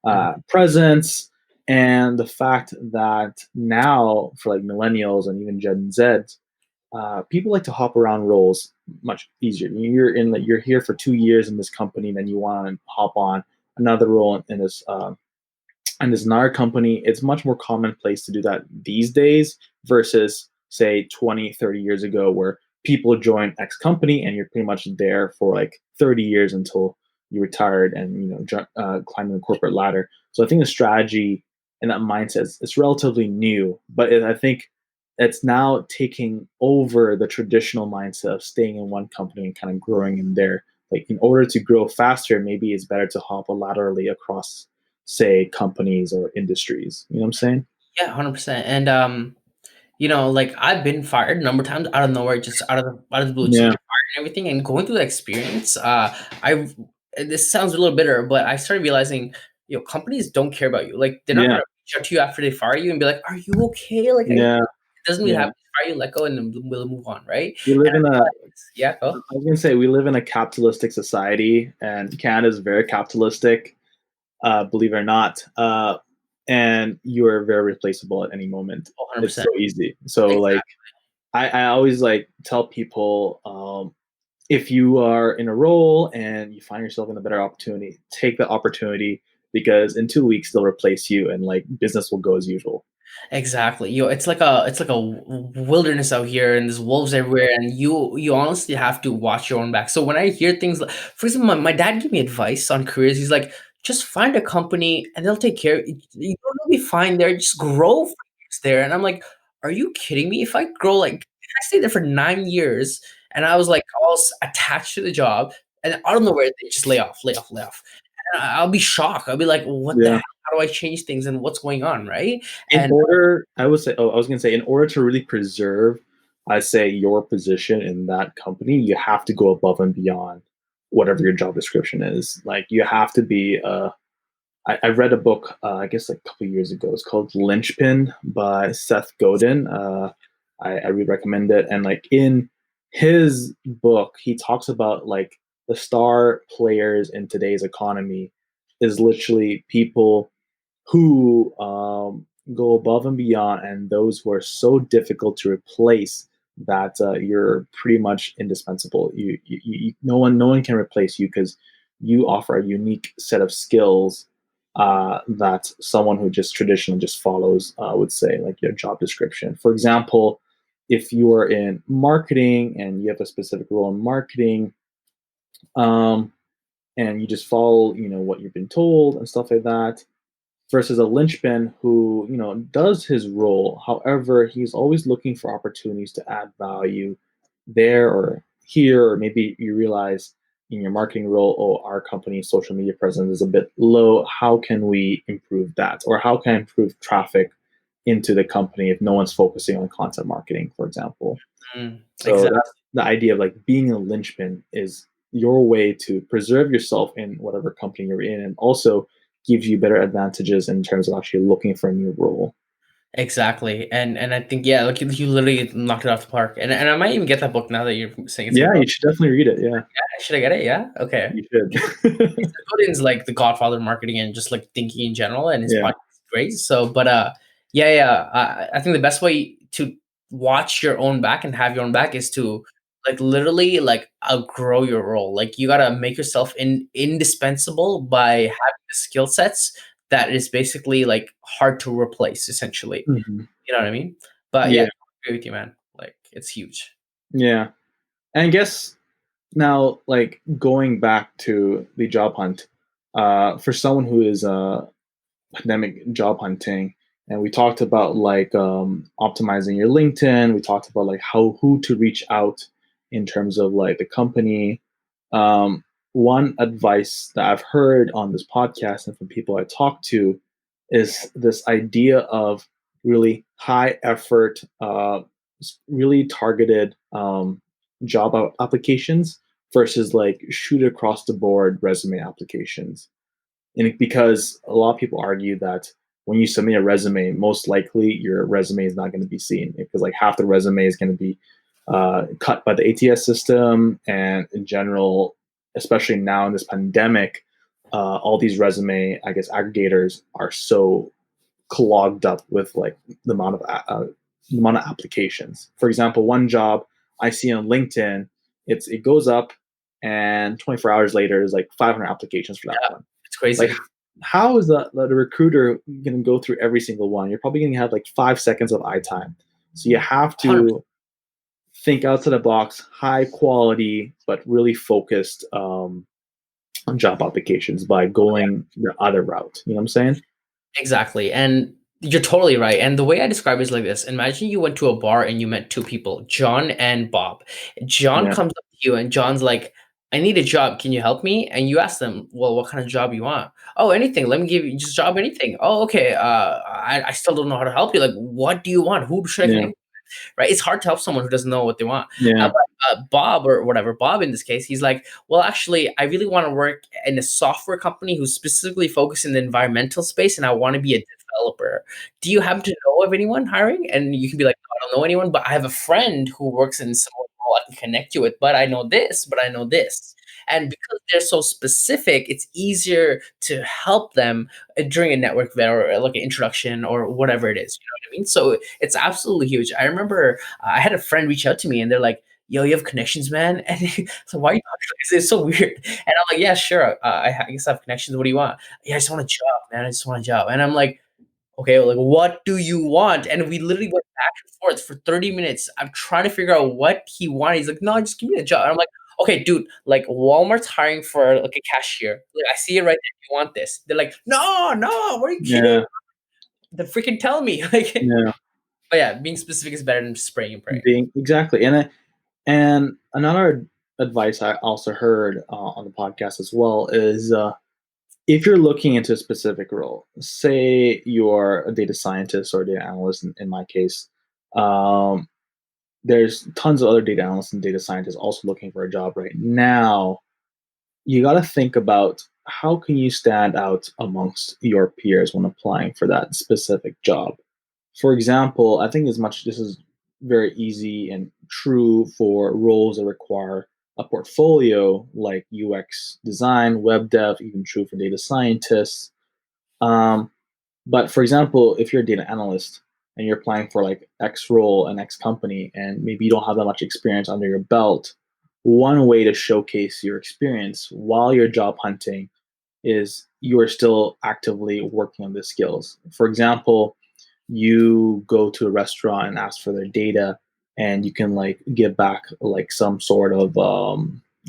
Mhm. presence, and the fact that now for like millennials and even Gen Z, people like to hop around roles much easier. You're here for 2 years in this company, then you want to hop on another role in this and as another company. It's much more commonplace to do that these days versus say 20, 30 years ago, where people join X company and you're pretty much there for like 30 years until you retired and climbing the corporate ladder. So I think the strategy and that mindset is relatively new, but I think it's now taking over the traditional mindset of staying in one company and kind of growing in there. Like in order to grow faster, maybe it's better to hop laterally across, say, companies or industries. You know what I'm saying? Yeah, 100%. And like I've been fired a number of times out of nowhere, just out of the blue, just Yeah, get fired and everything. And going through that experience, I this sounds a little bitter, but I started realizing, companies don't care about you. Like they're not yeah, gonna reach out to you after they fire you and be like, "Are you okay?" Like it yeah, doesn't mean yeah. have to fire you, let go, and then we'll move on, right? We And live I in a. realized, yeah, I go. was gonna say we live in a capitalistic society, and Canada is very capitalistic. Believe it or not, and you are very replaceable at any moment. Oh, It's 100%. so easy. So like, Exactly. I always like tell people, if you are in a role and you find yourself in a better opportunity, take the opportunity, because in 2 weeks they'll replace you and like business will go as usual. Exactly. It's like a wilderness out here, and there's wolves everywhere, and you honestly have to watch your own back. So when I hear things like, for example, my dad gave me advice on careers. He's like, just find a company and they'll take care of you. You'll be fine there. Just grow for years there. And I'm like, are you kidding me? If I grow like if I stayed there for 9 years and I was like all attached to the job, and out of nowhere they just lay off, lay off, lay off. And I'll be shocked. I'll be like, what the Yeah. heck? How do I change things and what's going on? Right. In And order, I would say, oh, I was going to say, in order to really preserve, I say, your position in that company, you have to go above and beyond whatever your job description is. Like, you have to be, I read a book, I guess like a couple years ago. It's called Lynchpin by Seth Godin. I really recommend it. And like in his book, he talks about like the star players in today's economy is literally people who go above and beyond, and those who are so difficult to replace that you're pretty much indispensable. No one can replace you because you offer a unique set of skills that someone who just traditionally just follows would say, like your job description. For example, if you are in marketing and you have a specific role in marketing, um, and you just follow, what you've been told and stuff like that, versus a linchpin who, does his role. However, he's always looking for opportunities to add value there or here, or maybe you realize in your marketing role, oh, our company's social media presence is a bit low. How can we improve that? Or how can I improve traffic into the company if no one's focusing on content marketing, for example? So Exactly. that's the idea of like being a linchpin is your way to preserve yourself in whatever company you're in, and also gives you better advantages in terms of actually looking for a new role. Exactly. And I think, yeah, like you literally knocked it off the park. And I might even get that book now that you're saying it's a good Yeah, book. you should definitely read it. Yeah, Should I get it? Yeah. Okay. you should. Godin's like the godfather of marketing and just like thinking in general, and his Yeah. podcast is great. So, but yeah. I think the best way to watch your own back and have your own back is to like literally like outgrow your role. Like you gotta make yourself indispensable by having the skill sets that is basically like hard to replace, essentially. Mhm. You know what I mean? But yeah, Yeah. I agree with you, man. Like it's huge. Yeah. And I guess now, like going back to the job hunt, for someone who is pandemic job hunting, and we talked about like optimizing your LinkedIn. We talked about like who to reach out in terms of like the company. Um, One advice that I've heard on this podcast and from people I talk to is this idea of really high effort, really targeted job applications versus like shoot across the board resume applications. And because a lot of people argue that when you submit a resume, most likely your resume is not going to be seen because like half the resume is going to be cut by the ATS system, and in general, especially now in this pandemic, all these resume, I guess, aggregators are so clogged up with like the amount of applications. For example, one job I see on LinkedIn, it goes up, and 24 hours later, there's like 500 applications for that Yeah, one. it's Like, crazy. how is the recruiter going to go through every single one? You're probably going to have like 5 seconds of eye time. So you have 100%. to think outside the box, high quality, but really focused on job applications by going the other route. You know what I'm saying? Exactly. And you're totally right. And the way I describe it is like this. Imagine you went to a bar and you met two people, John and Bob. John Yeah. comes up to you and John's like, I need a job. Can you help me? And you ask them, well, what kind of job you want? Oh, anything. Let me give you just job anything. Oh, okay. I still don't know how to help you. Like, what do you want? Who should I Yeah. connect? Right? It's hard to help someone who doesn't know what they want. Yeah. Bob or whatever, Bob in this case, he's like, well, actually, I really want to work in a software company who's specifically focused in the environmental space, and I want to be a developer. Do you happen to know of anyone hiring? And you can be like, no, I don't know anyone, but I have a friend who works in similar role I can connect you with. But I know this, but I know this. And because they're so specific, it's easier to help them during a network event or like an introduction or whatever it is. You know what I mean? So it's absolutely huge. I remember I had a friend reach out to me and they're like, yo, you have connections, man? And so why are you talking like this? It's so weird. And I'm like, yeah, sure. I guess I have connections. What do you want? Yeah, I just want a job, man. I just want a job. And I'm like, okay, well, like, what do you want? And we literally went back and forth for 30 minutes. I'm trying to figure out what he wanted. He's like, no, just give me a job. And I'm like, okay, dude, like Walmart's hiring for like a cashier. Like, I see it right there. You want this? They're like, no, no, what are you kidding? Yeah. They freaking tell me. Like, Yeah. but yeah, being specific is better than just spraying and praying. Being exactly, and another advice I also heard on the podcast as well is if you're looking into a specific role, say you're a data scientist or a data analyst, in my case, um, there's tons of other data analysts and data scientists also looking for a job right now. You got to think about how can you stand out amongst your peers when applying for that specific job. For example, I think as much this is very easy and true for roles that require a portfolio like UX design, web dev, even true for data scientists. Um, but for example, if you're a data analyst, and you're applying for like X role and X company, and maybe you don't have that much experience under your belt, one way to showcase your experience while you're job hunting is you are still actively working on the skills. For example, you go to a restaurant and ask for their data, and you can like give back like some sort of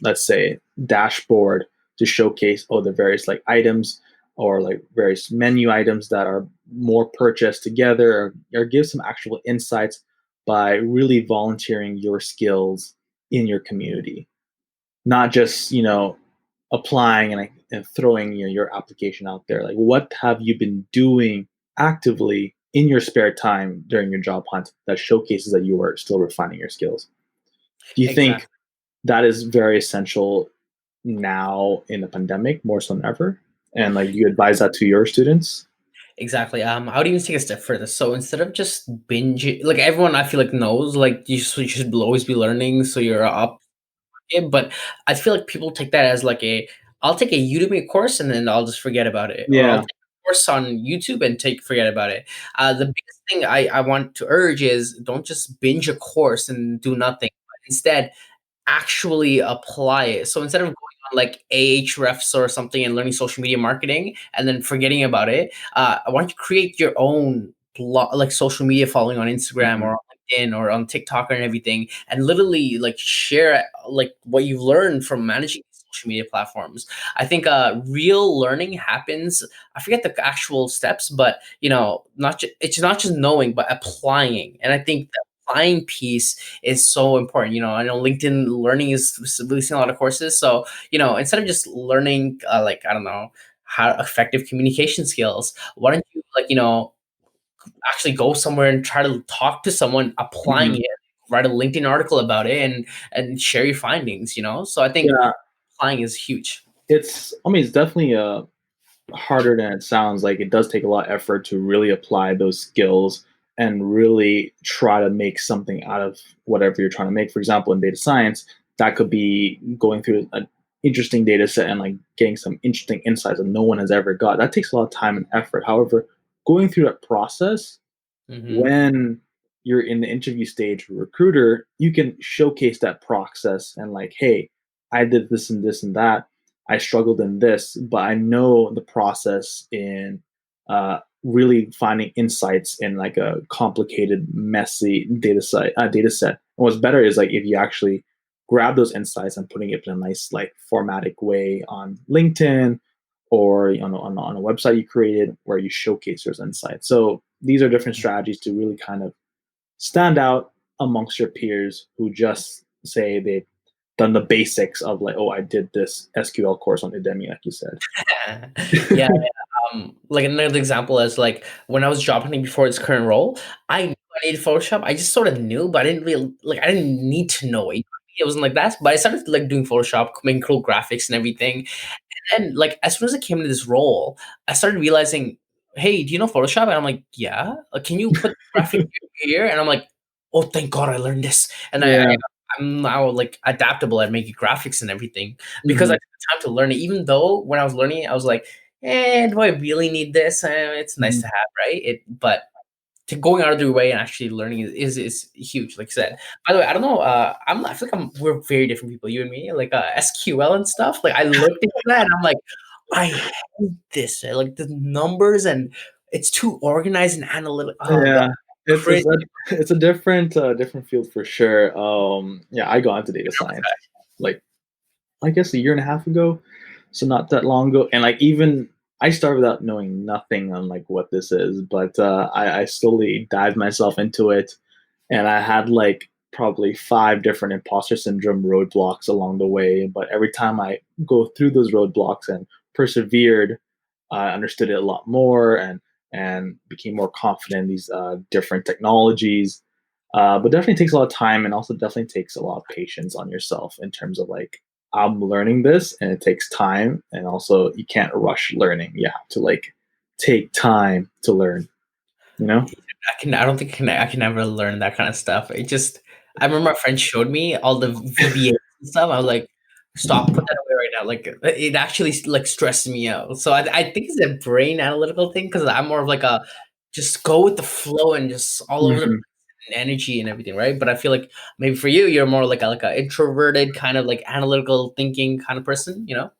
let's say dashboard to showcase the various like items or like various menu items that are more purchased together, or give some actual insights by really volunteering your skills in your community, not just applying and throwing your application out there. Like, what have you been doing actively in your spare time during your job hunt that showcases that you are still refining your skills? Do you think Exactly. that is very essential now in the pandemic more so than ever? And like, do you advise that to your students? Exactly. I would even take a step further. So instead of just binge, like everyone, I feel like knows, like you should always be learning, so you're up. But I feel like people take that as like I'll take a Udemy course and then I'll just forget about it, or I'll Yeah. take a course on YouTube and forget about it. The biggest thing I want to urge is don't just binge a course and do nothing. But instead, actually apply it. So instead of going on like Ahrefs or something and learning social media marketing and then forgetting about it, I want you to create your own blog, like social media following on Instagram or Mhm. on LinkedIn or on TikTok and everything, and literally like share like what you've learned from managing social media platforms. I think real learning happens. I forget the actual steps, but it's not just knowing, but applying. And I think the applying piece is so important. I know LinkedIn Learning is releasing a lot of courses. So, instead of just learning, like, I don't know, how effective communication skills, why don't you, like, actually go somewhere and try to talk to someone applying Mhm. it, write a LinkedIn article about it and share your findings. So I think Yeah, applying is huge. it's definitely harder than it sounds. Like, it does take a lot of effort to really apply those skills and really try to make something out of whatever you're trying to make. For example, in data science, that could be going through an interesting data set and like getting some interesting insights that no one has ever got. That takes a lot of time and effort. However, going through that process, Hmm. when you're in the interview stage with a recruiter, you can showcase that process and like, hey, I did this and this and that. I struggled in this, but I know the process in really finding insights in like a complicated, messy data set. And what's better is like if you actually grab those insights and putting it in a nice, like, formatic way on LinkedIn or on a website you created where you showcase those insights. So these are different strategies to really kind of stand out amongst your peers who just say they've done the basics of like, oh, I did this SQL course on Udemy, like you said. Yeah. Like another example is like when I was job hunting before this current role, I knew I needed Photoshop. I just sort of knew, but I didn't really like. I didn't need to know it. It wasn't like that. But I started like doing Photoshop, making cool graphics and everything. And like as soon as I came into this role, I started realizing, hey, do you know Photoshop? And I'm like, yeah. Can you put graphic here? And I'm like, oh, thank God I learned this. And Yeah. I'm now like adaptable at making graphics and everything because I Hmm. took the time to learn it. Even though when I was learning it, I was like, do I really need this? It's nice Hmm. to have, right? But to going out of their way and actually learning is huge. Like I said, by the way, I don't know. I feel like we're very different people, you and me. Like SQL and stuff. Like I looked into that and I'm like, I hate this. Like the numbers and it's too organized and analytical. Oh god, Yeah. It's crazy. it's a, it's a different field for sure. Yeah, I got into data science like, I guess, a year and a half ago, so not that long ago. And like, even I started without knowing nothing on like what this is, but I slowly dived myself into it, and I had like probably five different imposter syndrome roadblocks along the way. But every time I go through those roadblocks and persevered, I understood it a lot more and became more confident in these different technologies. But definitely takes a lot of time, and also definitely takes a lot of patience on yourself in terms of like, I'm learning this and it takes time, and also you can't rush learning. You have to like take time to learn, you know? I don't think I can never learn that kind of stuff. I remember my friend showed me all the VBAs and stuff. I was like, stop, put that away right now. Like it actually like stressed me out. So I think it's a brain analytical thing because I'm more of like a just go with the flow and just all over the Mhm. energy and everything, right? But I feel like maybe for you, you're more like a introverted kind of like analytical thinking kind of person, you know?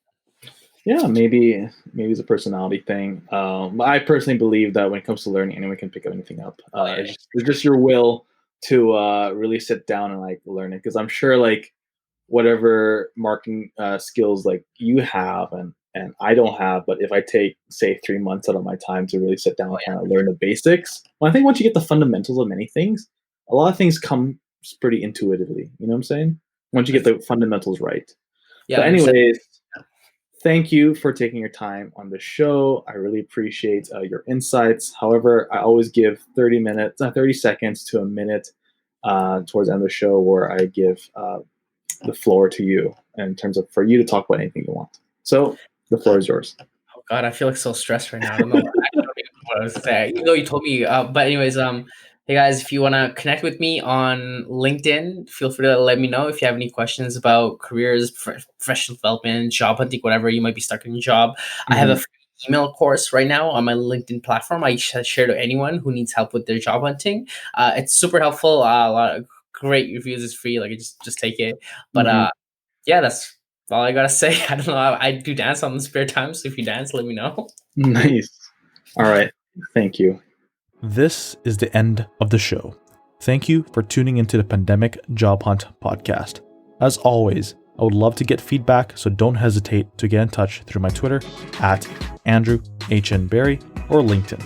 Yeah, maybe it's a personality thing. I personally believe that when it comes to learning, anyone can pick up anything up. Oh yeah, It's just your will to really sit down and like learn it. Because I'm sure like whatever marketing skills like you have and I don't have, but if I take say 3 months out of my time to really sit down oh and yeah, kind of learn the basics, well, I think once you get the fundamentals of many things, a lot of things come pretty intuitively. You know what I'm saying? Once you get the fundamentals right. yeah, But 100%. anyways, thank you for taking your time on the show. I really appreciate your insights. However, I always give 30 seconds to a minute towards the end of the show where I give the floor to you in terms of for you to talk about anything you want. So the floor is yours. Oh God, I feel like so stressed right now. I don't know. I don't even know what I was saying. Even though you told me, but anyways, hey guys, if you want to connect with me on LinkedIn, feel free to let me know if you have any questions about careers, professional development, job hunting, whatever you might be stuck in your job. I have a Mhm. free email course right now on my LinkedIn platform. I share to anyone who needs help with their job hunting. It's super helpful. A lot of great reviews. It's free. Like just take it. But Mhm. yeah, that's all I gotta say. I don't know. I do dance on the spare time, so if you dance, let me know. Nice. All right. Thank you. This is the end of the show. Thank you for tuning into the Pandemic Job Hunt podcast. As always, I would love to get feedback, so don't hesitate to get in touch through my Twitter at Andrew H. N. Barry or LinkedIn.